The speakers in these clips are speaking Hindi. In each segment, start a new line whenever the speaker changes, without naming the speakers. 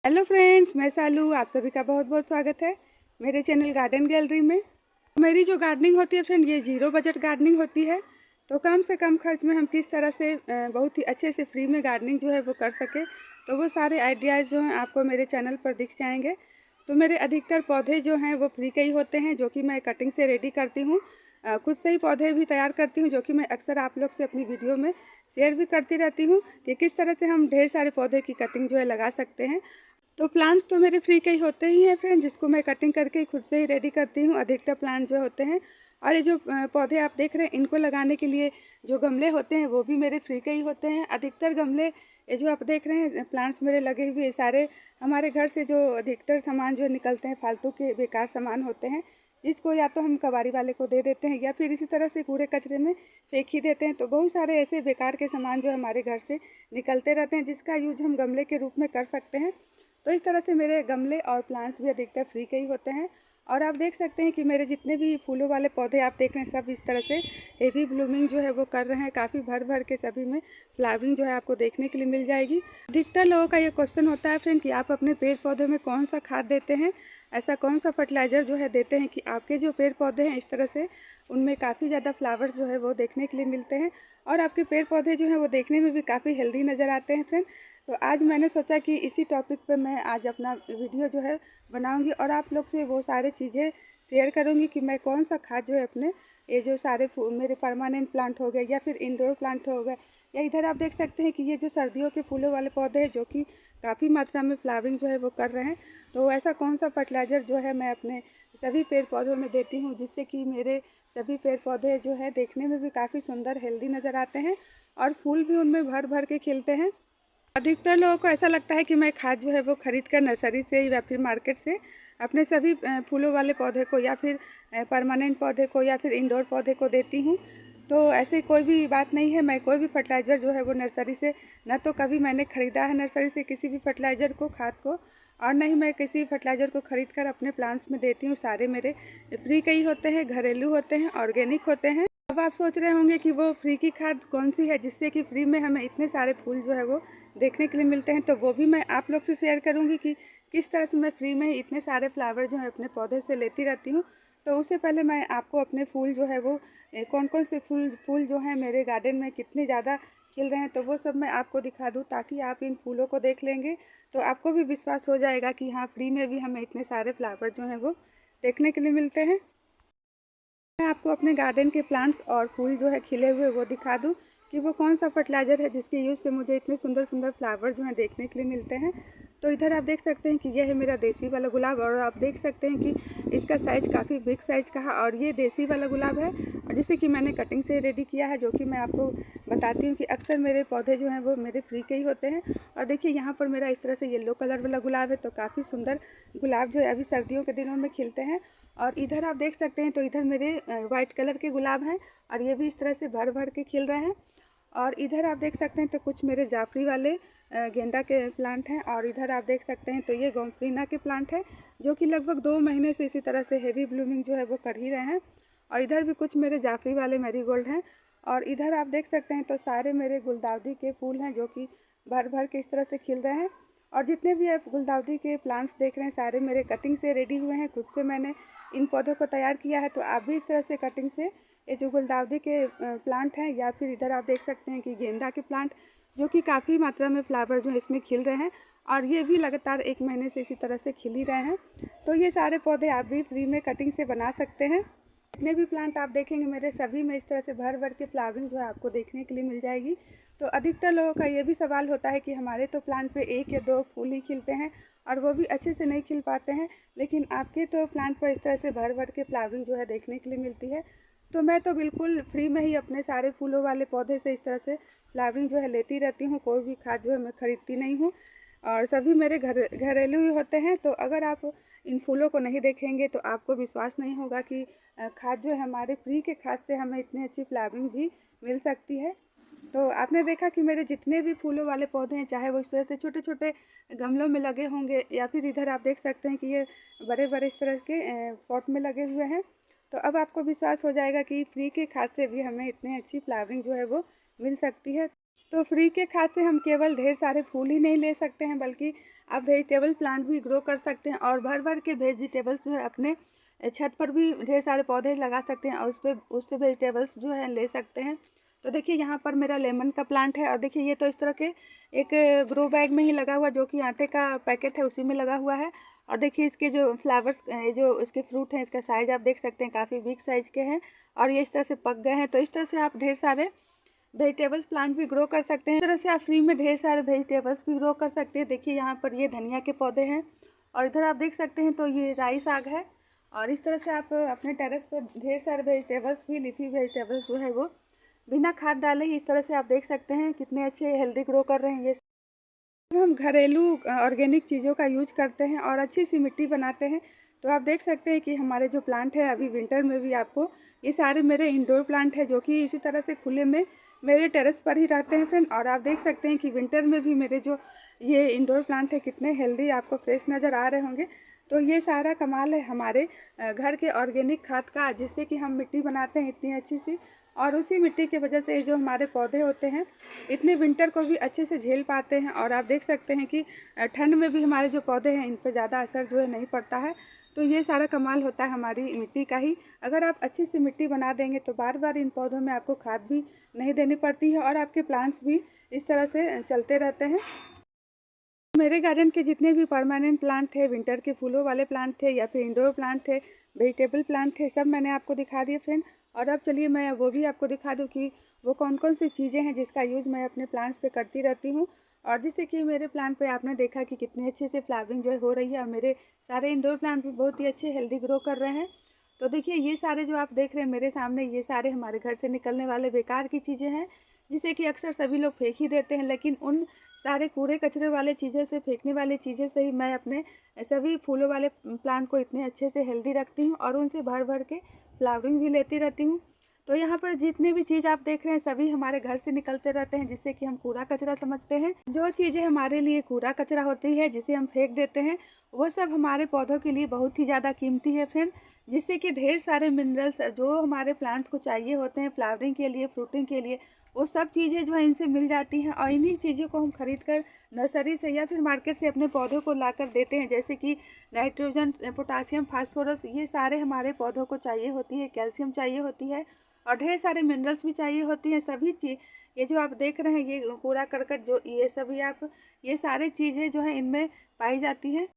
हेलो फ्रेंड्स, मैं सालू। आप सभी का बहुत बहुत स्वागत है मेरे चैनल गार्डन गैलरी में। मेरी जो गार्डनिंग होती है फ्रेंड, ये जीरो बजट गार्डनिंग होती है। तो कम से कम खर्च में हम किस तरह से बहुत ही अच्छे से फ्री में गार्डनिंग जो है वो कर सके, तो वो सारे आइडियाज़ जो हैं आपको मेरे चैनल पर दिख जाएंगे। तो मेरे अधिकतर पौधे जो हैं वो फ्री के ही होते हैं, जो कि मैं कटिंग से रेडी करती हूँ। खुद से ही पौधे भी तैयार करती हूँ, जो कि मैं अक्सर आप लोग से अपनी वीडियो में शेयर भी करती रहती हूँ कि किस तरह से हम ढेर सारे पौधे की कटिंग जो है लगा सकते हैं। तो प्लांट्स तो मेरे फ्री के ही होते ही हैं फ्रेंड, जिसको मैं कटिंग करके खुद से ही रेडी करती हूँ। अधिकतर प्लांट जो होते हैं, और ये जो पौधे आप देख रहे हैं, इनको लगाने के लिए जो गमले होते हैं वो भी मेरे फ्री के ही होते हैं। अधिकतर गमले ये जो आप देख रहे हैं प्लांट्स मेरे लगे हुए, सारे हमारे घर से जो अधिकतर सामान जो निकलते हैं फालतू के बेकार सामान होते हैं, जिसको या तो हम कबाड़ी वाले को दे देते हैं या फिर इसी तरह से कूड़े कचरे में फेंक ही देते हैं। तो बहुत सारे ऐसे बेकार के सामान जो हमारे घर से निकलते रहते हैं, जिसका यूज हम गमले के रूप में कर सकते हैं। तो इस तरह से मेरे गमले और प्लांट्स भी अधिकतर फ्री के ही होते हैं। और आप देख सकते हैं कि मेरे जितने भी फूलों वाले पौधे आप देख रहे हैं, सब इस तरह से हेवी ब्लूमिंग जो है वो कर रहे हैं। काफ़ी भर भर के सभी में फ्लावरिंग जो है आपको देखने के लिए मिल जाएगी। अधिकतर लोगों का ये क्वेश्चन होता है फ्रेंड कि आप अपने पेड़ पौधों में कौन सा खाद देते हैं, ऐसा कौन सा फर्टिलाइज़र जो है देते हैं कि आपके जो पेड़ पौधे हैं इस तरह से उनमें काफ़ी ज़्यादा फ्लावर जो है वो देखने के लिए मिलते हैं, और आपके पेड़ पौधे जो हैं वो देखने में भी काफ़ी हेल्दी नज़र आते हैं फ्रेंड। तो आज मैंने सोचा कि इसी टॉपिक पे मैं आज अपना वीडियो जो है बनाऊंगी, और आप लोग से वो सारी चीज़ें शेयर करूंगी कि मैं कौन सा खाद जो है अपने ये जो सारे मेरे परमानेंट प्लांट हो गए या फिर इंडोर प्लांट हो गए, या इधर आप देख सकते हैं कि ये जो सर्दियों के फूलों वाले पौधे हैं जो कि काफ़ी मात्रा में फ्लावरिंग जो है वो कर रहे हैं, तो ऐसा कौन सा फर्टिलाइज़र जो है मैं अपने सभी पेड़ पौधों में देती हूँ, जिससे कि मेरे सभी पेड़ पौधे जो है देखने में भी काफ़ी सुंदर हेल्दी नज़र आते हैं और फूल भी उनमें भर भर के खिलते हैं। अधिकतर लोगों को ऐसा लगता है कि मैं खाद जो है वो ख़रीद कर नर्सरी से या फिर मार्केट से अपने सभी फूलों वाले पौधे को या फिर परमानेंट पौधे को या फिर इंडोर पौधे को देती हूँ। तो ऐसे कोई भी बात नहीं है। मैं कोई भी फर्टिलाइज़र जो है वो नर्सरी से न तो कभी मैंने ख़रीदा है नर्सरी से किसी भी फर्टिलाइज़र को, खाद को, और न ही मैं किसी फर्टिलाइज़र को ख़रीद कर अपने प्लांट्स में देती हूँ। सारे मेरे फ्री के ही होते हैं, घरेलू होते हैं, ऑर्गेनिक होते हैं। अब आप सोच रहे होंगे कि वो फ्री की खाद कौन सी है जिससे कि फ्री में हमें इतने सारे फूल जो है वो देखने के लिए मिलते हैं। तो वो भी मैं आप लोग से शेयर करूंगी कि किस तरह से मैं फ्री में इतने सारे फ्लावर जो है अपने पौधे से लेती रहती हूँ। तो उससे पहले मैं आपको अपने फूल जो है वो कौन कौन से फूल जो हैं मेरे गार्डन में कितने ज़्यादा खिल रहे हैं, तो वो सब मैं आपको दिखा दूँ, ताकि आप इन फूलों को देख लेंगे तो आपको भी विश्वास हो जाएगा कि हाँ, फ्री में भी हमें इतने सारे फ्लावर जो हैं वो देखने के लिए मिलते हैं। मैं आपको अपने गार्डन के प्लांट्स और फूल जो है खिले हुए वो दिखा दूं कि वो कौन सा फर्टिलाइज़र है जिसके यूज़ से मुझे इतने सुंदर सुंदर फ्लावर जो हैं देखने के लिए मिलते हैं। तो इधर आप देख सकते हैं कि यह है मेरा देसी वाला गुलाब, और आप देख सकते हैं कि इसका साइज़ काफ़ी बिग साइज़ का है, और ये देसी वाला गुलाब है, और जिसे कि मैंने कटिंग से रेडी किया है, जो कि मैं आपको बताती हूँ कि अक्सर मेरे पौधे जो हैं वो मेरे फ्री के ही होते हैं। और देखिए यहाँ पर मेरा इस तरह से येलो कलर वाला गुलाब है, तो काफ़ी सुंदर गुलाब जो है अभी सर्दियों के दिनों में खिलते हैं। और इधर आप देख सकते हैं तो इधर मेरे वाइट कलर के गुलाब हैं, और ये भी इस तरह से भर भर के खिल रहे हैं। और इधर आप देख सकते हैं तो कुछ मेरे जाफरी वाले गेंदा के प्लांट हैं, और इधर आप देख सकते हैं तो ये गोम्फ्रीना के प्लांट है, जो कि लगभग 2 महीने से इसी तरह से हेवी ब्लूमिंग जो है वो कर ही रहे हैं। और इधर भी कुछ मेरे जाफरी वाले मैरीगोल्ड हैं, और इधर आप देख सकते हैं तो सारे मेरे गुलदाउदी के फूल हैं, जो कि भर भर के इस तरह से खिल रहे हैं। और जितने भी आप गुलदाउदी के प्लांट्स देख रहे हैं सारे मेरे कटिंग से रेडी हुए हैं, खुद से मैंने इन पौधों को तैयार किया है। तो आप भी इस तरह से कटिंग से ये जो गुलदाउदी के प्लांट हैं, या फिर इधर आप देख सकते हैं कि गेंदा के प्लांट, जो कि काफ़ी मात्रा में फ्लावर जो है इसमें खिल रहे हैं, और ये भी लगातार 1 महीने से इसी तरह से खिल ही रहे हैं। तो ये सारे पौधे आप भी फ्री में कटिंग से बना सकते हैं। जितने भी प्लांट आप देखेंगे मेरे सभी में इस तरह से भर भर के फ्लावरिंग जो है आपको देखने के लिए मिल जाएगी। तो अधिकतर लोगों का ये भी सवाल होता है कि हमारे तो प्लांट पे 1 या 2 फूल ही खिलते हैं, और वो भी अच्छे से नहीं खिल पाते हैं, लेकिन आपके तो प्लांट पर इस तरह से भर भर के फ्लावरिंग जो है देखने के लिए मिलती है। तो मैं तो बिल्कुल फ्री में ही अपने सारे फूलों वाले पौधे से इस तरह से फ्लावरिंग जो है लेती रहती हूँ। कोई भी खाद जो है मैं ख़रीदती नहीं हूँ, और सभी मेरे घरेलू ही होते हैं। तो अगर आप इन फूलों को नहीं देखेंगे तो आपको विश्वास नहीं होगा कि खाद जो है हमारे फ्री के खाद से हमें इतनी अच्छी फ्लावरिंग भी मिल सकती है। तो आपने देखा कि मेरे जितने भी फूलों वाले पौधे हैं, चाहे वो इस तरह से छोटे छोटे गमलों में लगे होंगे, या फिर इधर आप देख सकते हैं कि ये बड़े बड़े इस तरह के पॉट में लगे हुए हैं, तो अब आपको विश्वास हो जाएगा कि फ्री के खाद से भी हमें इतनी अच्छी फ्लावरिंग जो है वो मिल सकती है। तो फ्री के खाद से हम केवल ढेर सारे फूल ही नहीं ले सकते हैं, बल्कि आप वेजिटेबल प्लांट भी ग्रो कर सकते हैं और भर भर के वेजिटेबल्स जो है अपने छत पर भी ढेर सारे पौधे लगा सकते हैं और उससे वेजिटेबल्स जो है ले सकते हैं। तो देखिए यहाँ पर मेरा लेमन का प्लांट है और देखिए ये तो इस तरह के एक ग्रो बैग में ही लगा हुआ, जो कि आटे का पैकेट है उसी में लगा हुआ है। और देखिए इसके जो फ्लावर्स, ये जो इसके फ्रूट हैं, इसका साइज़ आप देख सकते हैं काफ़ी बिग साइज़ के हैं और ये इस तरह से पक गए हैं। तो इस तरह से आप ढेर सारे वेजिटेबल्स प्लांट भी ग्रो कर सकते हैं। इस तरह से आप फ्री में ढेर सारे वेजिटेबल्स भी ग्रो कर सकते हैं। देखिए यहाँ पर ये धनिया के पौधे हैं और इधर आप देख सकते हैं तो ये राई साग है। और इस तरह से आप अपने टेरेस पर ढेर सारे वेजिटेबल्स भी, लीफी वेजिटेबल्स जो है वो बिना खाद डाले ही इस तरह से आप देख सकते हैं कितने अच्छे हेल्दी ग्रो कर रहे हैं। ये हम घरेलू ऑर्गेनिक चीज़ों का यूज करते हैं और अच्छी सी मिट्टी बनाते हैं। तो आप देख सकते हैं कि हमारे जो प्लांट है अभी विंटर में भी आपको, ये सारे मेरे इंडोर प्लांट है जो कि इसी तरह से खुले में मेरे टेरेस पर ही रहते हैं फ्रेंड। और आप देख सकते हैं कि विंटर में भी मेरे जो ये इंडोर प्लांट है कितने हेल्दी आपको फ्रेश नज़र आ रहे होंगे। तो ये सारा कमाल है हमारे घर के ऑर्गेनिक खाद का, जिससे कि हम मिट्टी बनाते हैं इतनी अच्छी सी, और उसी मिट्टी की वजह से जो हमारे पौधे होते हैं इतने विंटर को भी अच्छे से झेल पाते हैं। और आप देख सकते हैं कि ठंड में भी हमारे जो पौधे हैं इन पर ज़्यादा असर जो है नहीं पड़ता है। तो ये सारा कमाल होता है हमारी मिट्टी का ही। अगर आप अच्छी सी मिट्टी बना देंगे तो बार बार इन पौधों में आपको खाद भी नहीं देनी पड़ती है और आपके प्लांट्स भी इस तरह से चलते रहते हैं। मेरे गार्डन के जितने भी परमानेंट प्लांट थे, विंटर के फूलों वाले प्लांट थे या फिर इंडोर प्लांट थे, वेजिटेबल प्लांट थे, सब मैंने आपको दिखा दिए फ्रेंड। और अब चलिए मैं वो भी आपको दिखा दूँ कि वो कौन कौन सी चीज़ें हैं जिसका यूज़ मैं अपने प्लांट्स पे करती रहती हूँ। और जिससे कि मेरे प्लांट पे आपने देखा कि कितने अच्छे से फ्लावरिंग जो है हो रही है और मेरे सारे इंडोर प्लांट भी बहुत ही अच्छे हेल्दी ग्रो कर रहे हैं। तो देखिए ये सारे जो आप देख रहे हैं मेरे सामने, ये सारे हमारे घर से निकलने वाले बेकार की चीज़ें हैं, जिसे कि अक्सर सभी लोग फेंक ही देते हैं। लेकिन उन सारे कूड़े कचरे वाले चीज़ों से, फेंकने वाली चीज़ों से ही मैं अपने सभी फूलों वाले प्लांट को इतने अच्छे से हेल्दी रखती हूँ और उनसे भर भर के फ्लावरिंग भी लेती रहती हूँ। तो यहाँ पर जितने भी चीज़ आप देख रहे हैं सभी हमारे घर से निकलते रहते हैं, जिससे कि हम कूड़ा कचरा समझते हैं। जो चीज़ें हमारे लिए कूड़ा कचरा होती है, जिसे हम फेंक देते हैं, वो सब हमारे पौधों के लिए बहुत ही ज़्यादा कीमती है फ्रेंड। जिससे कि ढेर सारे मिनरल्स जो हमारे प्लांट्स को चाहिए होते हैं फ्लावरिंग के लिए, फ्रूटिंग के लिए, वो सब चीज़ें जो है इनसे मिल जाती हैं। और इन्हीं चीज़ों को हम खरीद कर नर्सरी से या फिर मार्केट से अपने पौधों को लाकर देते हैं, जैसे कि नाइट्रोजन, पोटासियम, फास्फोरस, ये सारे हमारे पौधों को चाहिए होती है। कैल्शियम चाहिए होती है और ढेर सारे मिनरल्स भी चाहिए होती हैं। सभी चीज़, ये जो आप देख रहे हैं ये कूड़ा करकट, जो ये सभी आप, ये सारी चीज़ें जो हैं इनमें पाई जाती हैं।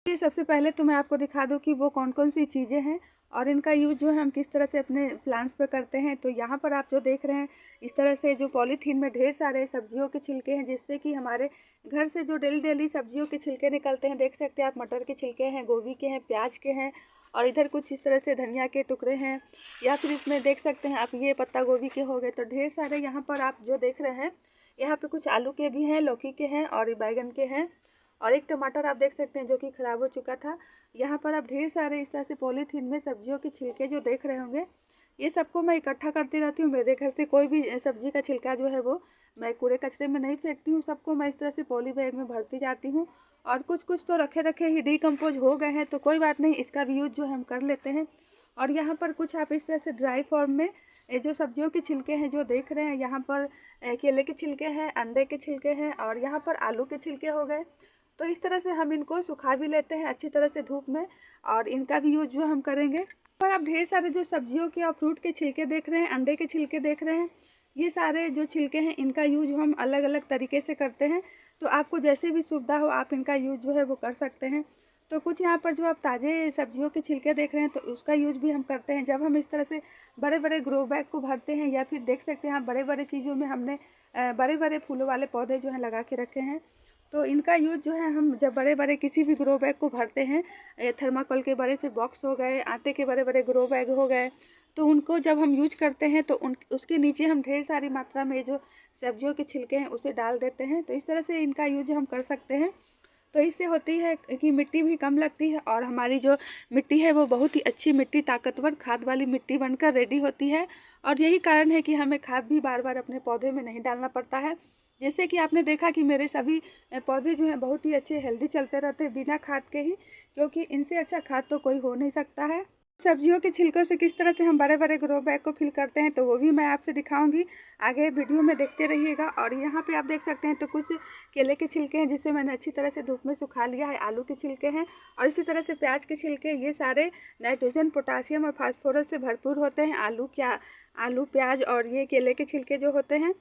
ये सबसे पहले तो मैं आपको दिखा दूँ कि वो कौन कौन सी चीज़ें हैं और इनका यूज़ जो है हम किस तरह से अपने प्लांट्स पे करते हैं। तो यहाँ पर आप जो देख रहे हैं इस तरह से जो पॉलीथीन में ढेर सारे सब्जियों के छिलके हैं, जिससे कि हमारे घर से जो डेली डेली सब्जियों के छिलके निकलते हैं, देख सकते हैं आप, मटर के छिलके हैं, गोभी के हैं, प्याज के हैं, और इधर कुछ इस तरह से धनिया के टुकड़े हैं, या फिर इसमें देख सकते हैं आप ये पत्ता गोभी के हो गए। तो ढेर सारे यहाँ पर आप जो देख रहे हैं, यहाँ पे कुछ आलू के भी हैं, लौकी के हैं और बैगन के हैं, और एक टमाटर आप देख सकते हैं जो कि ख़राब हो चुका था। यहाँ पर आप ढेर सारे इस तरह से पॉलीथीन में सब्जियों के छिलके जो देख रहे होंगे, ये सबको मैं इकट्ठा करती रहती हूँ। मेरे घर से कोई भी सब्जी का छिलका जो है वो मैं कूड़े कचरे में नहीं फेंकती हूँ, सबको मैं इस तरह से पॉली बैग में भरती जाती हूँ। और कुछ कुछ तो रखे रखे ही डिकम्पोज हो गए हैं, तो कोई बात नहीं, इसका भी यूज़ जो है हम कर लेते हैं। और यहाँ पर कुछ आप इस तरह से ड्राई फॉर्म में ये जो सब्जियों के छिलके हैं जो देख रहे हैं, यहाँ पर केले के छिलके हैं, अंडे के छिलके हैं, और यहाँ पर आलू के छिलके हो गए। तो इस तरह से हम इनको सुखा भी लेते हैं अच्छी तरह से धूप में, और इनका भी यूज जो हम करेंगे। पर आप ढेर सारे जो सब्जियों के और फ्रूट के छिलके देख रहे हैं, अंडे के छिलके देख रहे हैं, ये सारे जो छिलके हैं इनका यूज हम अलग अलग तरीके से करते हैं। तो आपको जैसे भी सुविधा हो आप इनका यूज जो है वो कर सकते हैं। तो कुछ यहाँ पर जो आप ताज़े सब्जियों के छिलके देख रहे हैं, तो उसका यूज भी हम करते हैं जब हम इस तरह से बड़े बड़े ग्रो बैग को भरते हैं, या फिर देख सकते हैं आप बड़े बड़े चीज़ों में हमने बड़े बड़े फूलों वाले पौधे जो हैं लगा के रखे हैं। तो इनका यूज़ जो है हम जब बड़े बड़े किसी भी ग्रो बैग को भरते हैं, थर्माकोल के बड़े से बॉक्स हो गए, आटे के बड़े बड़े ग्रो बैग हो गए, तो उनको जब हम यूज करते हैं तो उसके नीचे हम ढेर सारी मात्रा में जो सब्जियों के छिलके हैं उसे डाल देते हैं। तो इस तरह से इनका यूज हम कर सकते हैं। तो इससे होती है कि मिट्टी भी कम लगती है और हमारी जो मिट्टी है वो बहुत ही अच्छी मिट्टी, ताकतवर खाद वाली मिट्टी बनकर रेडी होती है। और यही कारण है कि हमें खाद भी बार बार अपने पौधे में नहीं डालना पड़ता है। जैसे कि आपने देखा कि मेरे सभी पौधे जो हैं बहुत ही अच्छे हेल्दी चलते रहते हैं बिना खाद के ही, क्योंकि इनसे अच्छा खाद तो कोई हो नहीं सकता है। सब्जियों के छिलकों से किस तरह से हम बड़े बड़े ग्रो बैग को फिल करते हैं तो वो भी मैं आपसे दिखाऊंगी, आगे वीडियो में देखते रहिएगा। और यहाँ पे आप देख सकते हैं तो कुछ केले के छिलके हैं जिसे मैंने अच्छी तरह से धूप में सुखा लिया है, आलू के छिलके हैं और इसी तरह से प्याज के छिलके। ये सारे नाइट्रोजन, पोटासियम और फास्फोरस से भरपूर होते हैं। आलू, प्याज और ये केले के छिलके जो होते हैं,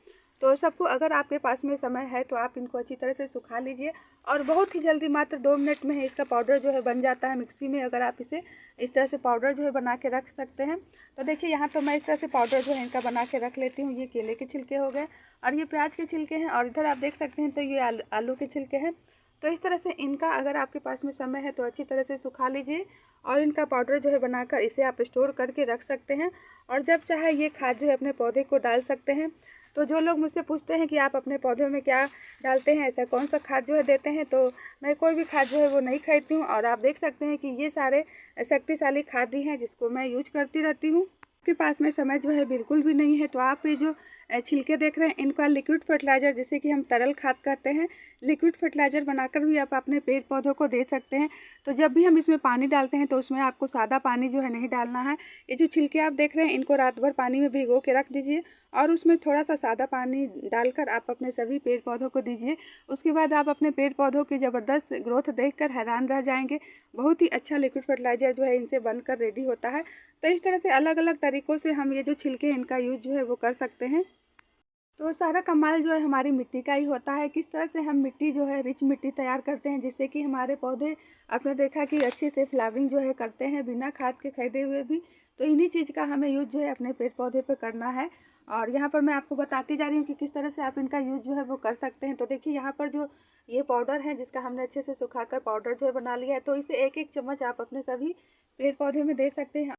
तो सबको अगर आपके पास में समय है तो आप इनको अच्छी तरह से सुखा लीजिए और बहुत ही जल्दी मात्र 2 मिनट में इसका पाउडर जो है बन जाता है। मिक्सी में अगर आप इसे इस तरह से पाउडर जो है बना के रख सकते हैं। तो देखिए यहाँ तो मैं इस तरह से पाउडर जो है इनका बना के रख लेती हूँ। ये केले के छिलके हो गए और ये प्याज के छिलके हैं और इधर आप देख सकते हैं तो ये आलू के छिलके हैं। तो इस तरह से इनका अगर आपके पास में समय है तो अच्छी तरह से सुखा लीजिए और इनका पाउडर जो है बनाकर इसे आप स्टोर करके रख सकते हैं और जब चाहे ये खाद जो है अपने पौधे को डाल सकते हैं। तो जो लोग मुझसे पूछते हैं कि आप अपने पौधों में क्या डालते हैं, ऐसा कौन सा खाद जो है देते हैं, तो मैं कोई भी खाद जो है वो नहीं खरीदती हूँ। और आप देख सकते हैं कि ये सारे शक्तिशाली खाद ही हैं जिसको मैं यूज करती रहती हूँ। आपके पास में समय जो है बिल्कुल भी नहीं है तो आप ये जो छिलके देख रहे हैं इनका लिक्विड फर्टिलाइज़र, जिसे कि हम तरल खाद कहते हैं, लिक्विड फर्टिलाइज़र बनाकर भी आप अपने पेड़ पौधों को दे सकते हैं। तो जब भी हम इसमें पानी डालते हैं तो उसमें आपको सादा पानी जो है नहीं डालना है। ये जो छिलके आप देख रहे हैं इनको रात भर पानी में भिगो के रख दीजिए और उसमें थोड़ा सा सादा पानी डालकर आप अपने सभी पेड़ पौधों को दीजिए। उसके बाद आप अपने पेड़ पौधों की ज़बरदस्त ग्रोथ देखकर हैरान रह जाएंगे। बहुत ही अच्छा लिक्विड फर्टिलाइज़र जो है इनसे बनकर रेडी होता है। तो इस तरह से अलग अलग तरीक़ों से हम ये जो छिलके इनका यूज़ जो है वो कर सकते हैं। तो सारा कमाल जो है हमारी मिट्टी का ही होता है। किस तरह से हम मिट्टी जो है रिच मिट्टी तैयार करते हैं जिससे कि हमारे पौधे, आपने देखा कि अच्छे से फ्लावरिंग जो है करते हैं बिना खाद के खरीदे हुए भी। तो इन्हीं चीज़ का हमें यूज़ जो है अपने पेड़ पौधे पे करना है। और यहाँ पर मैं आपको बताती जा रही हूँ कि किस तरह से आप इनका यूज़ जो है वो कर सकते हैं। तो देखिए यहाँ पर जो ये पाउडर है जिसका हमने अच्छे से सुखाकर पाउडर जो है बना लिया है, तो इसे 1-1 चम्मच आप अपने सभी पेड़ पौधे में दे सकते हैं।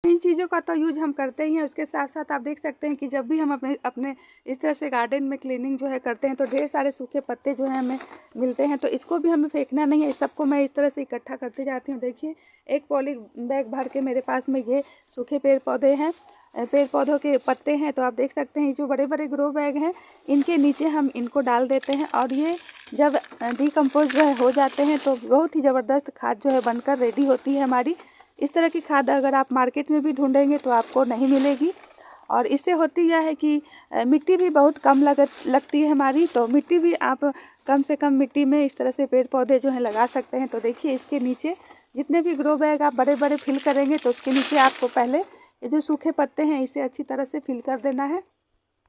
इन चीज़ों का तो यूज हम करते ही हैं। उसके साथ साथ आप देख सकते हैं कि जब भी हम अपने इस तरह से गार्डन में क्लीनिंग जो है करते हैं तो ढेर सारे सूखे पत्ते जो हैं हमें मिलते हैं, तो इसको भी हमें फेंकना नहीं है। इस सबको मैं इस तरह से इकट्ठा करते जाती हूँ। देखिए एक पॉली बैग भर के मेरे पास में ये सूखे पेड़ पौधे हैं, पेड़ पौधों के पत्ते हैं। तो आप देख सकते हैं जो बड़े बड़े ग्रो बैग हैं इनके नीचे हम इनको डाल देते हैं और ये जब डिकम्पोज जो है हो जाते हैं तो बहुत ही ज़बरदस्त खाद जो है बनकर रेडी होती है हमारी। इस तरह की खाद अगर आप मार्केट में भी ढूंढेंगे तो आपको नहीं मिलेगी। और इससे होती यह है कि मिट्टी भी बहुत कम लगती है हमारी। तो मिट्टी भी आप कम से कम मिट्टी में इस तरह से पेड़ पौधे जो हैं लगा सकते हैं। तो देखिए इसके नीचे जितने भी ग्रो बैग आप बड़े बड़े फिल करेंगे तो उसके नीचे आपको पहले ये जो सूखे पत्ते हैं इसे अच्छी तरह से फिल कर देना है।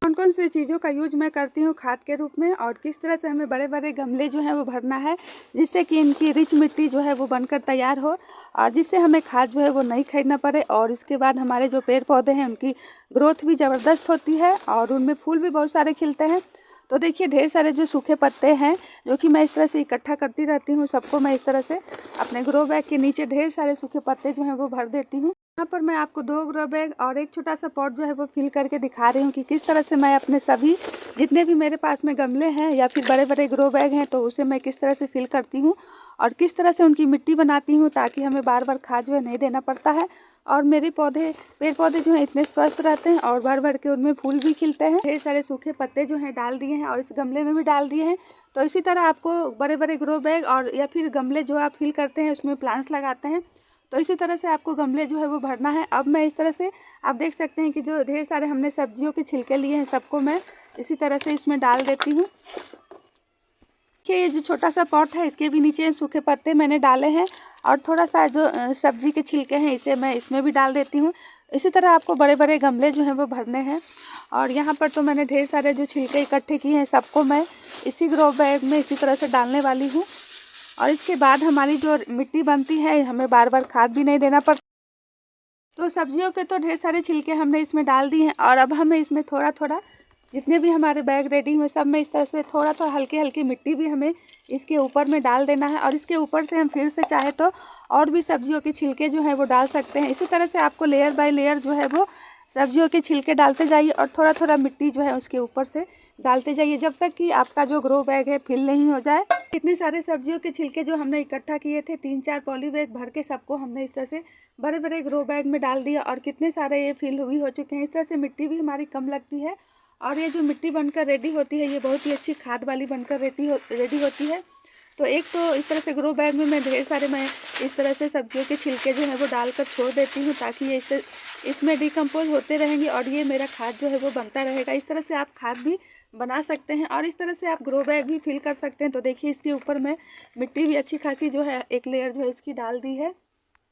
कौन कौन सी चीज़ों का यूज मैं करती हूँ खाद के रूप में और किस तरह से हमें बड़े बड़े गमले जो हैं वो भरना है जिससे कि इनकी रिच मिट्टी जो है वो बनकर तैयार हो और जिससे हमें खाद जो है वो नहीं खरीदना पड़े। और इसके बाद हमारे जो पेड़ पौधे हैं उनकी ग्रोथ भी ज़बरदस्त होती है और उनमें फूल भी बहुत सारे खिलते हैं। तो देखिए ढेर सारे जो सूखे पत्ते हैं जो कि मैं इस तरह से इकट्ठा करती रहती हूँ, सबको मैं इस तरह से अपने ग्रो बैग के नीचे ढेर सारे सूखे पत्ते जो हैं वो भर देती हूँ। यहाँ पर मैं आपको 2 ग्रो बैग और एक छोटा सा पॉट जो है वो फिल करके दिखा रही हूँ कि किस तरह से मैं अपने सभी जितने भी मेरे पास में गमले हैं या फिर बड़े बड़े ग्रो बैग हैं तो उसे मैं किस तरह से फिल करती हूँ और किस तरह से उनकी मिट्टी बनाती हूँ ताकि हमें बार बार खाद जो है नहीं देना पड़ता है। और मेरे पेड़ पौधे जो हैं इतने स्वस्थ रहते हैं और भर भर के उनमें फूल भी खिलते हैं। ढेर सारे सूखे पत्ते जो हैं डाल दिए हैं और इस गमले में भी डाल दिए हैं। तो इसी तरह आपको बड़े बड़े ग्रो बैग और या फिर गमले जो आप फिल करते हैं उसमें प्लांट्स लगाते हैं तो इसी तरह से आपको गमले जो है वो भरना है। अब मैं इस तरह से आप देख सकते हैं कि जो ढेर सारे हमने सब्जियों के छिलके लिए हैं सबको मैं इसी तरह से इसमें डाल देती हूँ। ये जो छोटा सा पॉट है इसके भी नीचे सूखे पत्ते मैंने डाले हैं और थोड़ा सा जो सब्जी के छिलके हैं इसे मैं इसमें भी डाल देती हूँ। इसी तरह आपको बड़े बड़े गमले जो हैं वो भरने हैं। और यहाँ पर तो मैंने ढेर सारे जो छिलके इकट्ठे किए हैं सबको मैं इसी ग्रो बैग में इसी तरह से डालने वाली हूँ। और इसके बाद हमारी जो मिट्टी बनती है हमें बार बार खाद भी नहीं देना पड़ता। तो सब्जियों के तो ढेर सारे छिलके हमने इसमें डाल दिए हैं और अब हमें इसमें थोड़ा थोड़ा जितने भी हमारे बैग रेडी हुए सब में इस तरह से थोड़ा थोड़ा हल्की हल्की मिट्टी भी हमें इसके ऊपर में डाल देना है। और इसके ऊपर से हम फिर से चाहे तो और भी सब्जियों के छिलके जो हैं वो डाल सकते हैं। इसी तरह से आपको लेयर बाय लेयर जो है वो सब्जियों के छिलके डालते जाइए और थोड़ा थोड़ा मिट्टी जो है उसके ऊपर से डालते जाइए जब तक कि आपका जो ग्रो बैग है फिल नहीं हो जाए। इतने सारे सब्जियों के छिलके जो हमने इकट्ठा किए थे 3-4 पॉली बैग भर के सबको हमने इस तरह से बड़े बड़े ग्रो बैग में डाल दिया और कितने सारे ये फिल हुई हो चुके हैं। इस तरह से मिट्टी भी हमारी कम लगती है और ये जो मिट्टी बनकर रेडी होती है ये बहुत ही अच्छी खाद वाली बनकर रेडी होती है। तो एक तो इस तरह से ग्रो बैग में मैं ढेर सारे मैं इस तरह से सब्जियों के छिलके जो है वो डालकर छोड़ देती हूँ, ताकि ये इसमें डिकम्पोज होते रहेंगे और ये मेरा खाद जो है वो बनता रहेगा। इस तरह से आप खाद भी बना सकते हैं और इस तरह से आप ग्रो बैग भी फिल कर सकते हैं। तो देखिए इसके ऊपर मैं मिट्टी भी अच्छी खासी जो है एक लेयर जो है इसकी डाल दी है।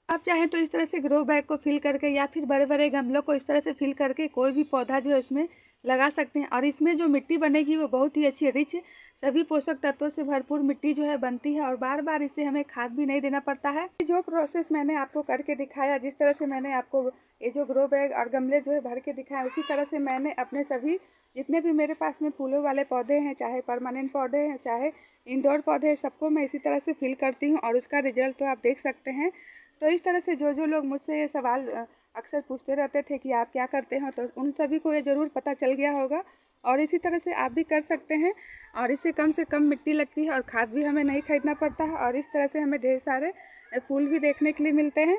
आप चाहें तो इस तरह से ग्रो बैग को फिल करके या फिर बड़े बड़े गमलों को इस तरह से फिल करके कोई भी पौधा जो है इसमें लगा सकते हैं। और इसमें जो मिट्टी बनेगी वो बहुत ही अच्छी रिच सभी पोषक तत्वों से भरपूर मिट्टी जो है बनती है और बार बार इससे हमें खाद भी नहीं देना पड़ता है। जो प्रोसेस मैंने आपको करके दिखाया, जिस तरह से मैंने आपको ये जो ग्रो बैग और गमले जो है भर के दिखाया, उसी तरह से मैंने अपने सभी जितने भी मेरे पास में फूलों वाले पौधे हैं, चाहे परमानेंट पौधे हैं चाहे इंडोर पौधे हैं, सबको मैं इसी तरह से फिल करती हूँ और उसका रिजल्ट तो आप देख सकते हैं। तो इस तरह से जो लोग मुझसे ये सवाल अक्सर पूछते रहते थे कि आप क्या करते हो, तो उन सभी को ये ज़रूर पता चल गया होगा और इसी तरह से आप भी कर सकते हैं। और इससे कम से कम मिट्टी लगती है और खाद भी हमें नहीं खरीदना पड़ता है और इस तरह से हमें ढेर सारे फूल भी देखने के लिए मिलते हैं।